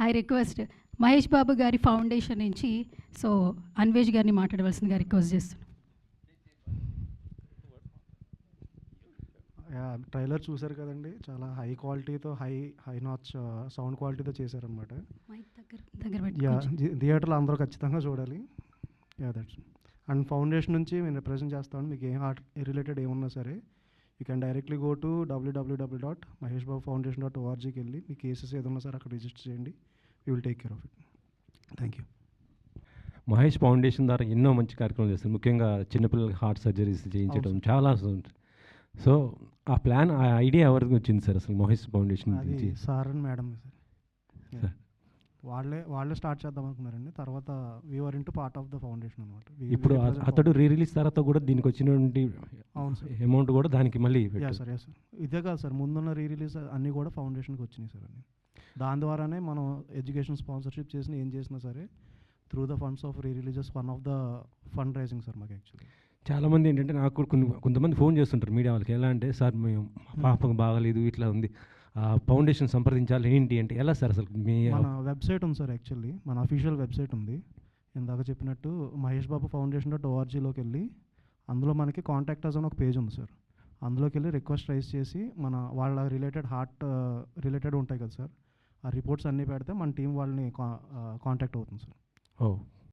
I request Mahesh Babu గారి foundation నుంచి so Anvesh గారిని మాట్లాడవలసిందిగా రిక్వెస్ట్ చేస్తున్నాను. ట్రైలర్ చూశారు కదండి, చాలా హై క్వాలిటీతో హై నాచ్ సౌండ్ క్వాలిటీతో చేశారనమాట. థియేటర్లో అందరూ ఖచ్చితంగా చూడాలి. దట్స్ అండ్ ఫౌండేషన్ నుంచి మేము రిప్రజెంట్ చేస్తాను. మీకు ఏం ఆర్ట్ రిలేటెడ్ ఏమున్నా సరే you can directly go to www.maheshbabufoundation.orgకి వెళ్ళి మీ కేసెస్ ఏదన్నా సరే అక్కడ రిజిస్టర్ చేయండి. We will take care of it. Thank you. Mahesh foundation ద్వారా ఎన్నో మంచి కార్యక్రమాలు చేస్తారు. ముఖ్యంగా చిన్నపిల్లలకి హార్ట్ సర్జరీస్ చేయించడం చాలా ఉంటుంది. సో ఆ ప్లాన్, ఆ ఐడియా ఎవరికి వచ్చింది సార్ అసలు మహేష్ ఫౌండేషన్ నుంచి? సార్ అండ్ మేడం సార్ వాళ్ళే స్టార్ట్ చేద్దాం అనుకున్నారండి. తర్వాత we are into part of the foundation అనమాట. ఇప్పుడు అతడు రిలీజ్ తర్వాత కూడా దీనికి వచ్చినటువంటి అమౌంట్ కూడా దానికి మళ్ళీ సార్ ఇదే కాదు సార్, ముందున్న రిలీజ్ అన్నీ కూడా ఫౌండేషన్కి వచ్చినాయి సార్. అన్నీ దాని ద్వారానే మనం ఎడ్యుకేషన్ స్పాన్సర్షిప్ చేసిన ఏం చేసినా సరే through the funds of releases one of the fund raising sir మాకు. యాక్చువల్లీ చాలామంది ఏంటంటే నాకు కొంతమంది ఫోన్ చేస్తుంటారు మీడియా వాళ్ళకి. ఎలా అంటే సార్ మేము పాపకు బాగలేదు ఇట్లా ఉంది, ఫౌండేషన్ సంప్రదించాలి ఏంటి అంటే ఎలా సార్ అసలు? మన వెబ్సైట్ ఉంది సార్, యాక్చువల్లీ మన అఫీషియల్ వెబ్సైట్ ఉంది. ఇందాక చెప్పినట్టు maheshbabufoundation.orgలోకి వెళ్ళి అందులో మనకి కాంటాక్ట్ అస్ అని ఒక పేజ్ ఉంది సార్. అందులోకి వెళ్ళి రిక్వెస్ట్ రైజ్ చేసి వాళ్ళ హార్ట్ రిలేటెడ్ ఉంటాయి కదా సార్, ఆ రిపోర్ట్స్ అన్నీ పెడితే మన టీం వాళ్ళని కాంటాక్ట్ అవుతుంది సార్.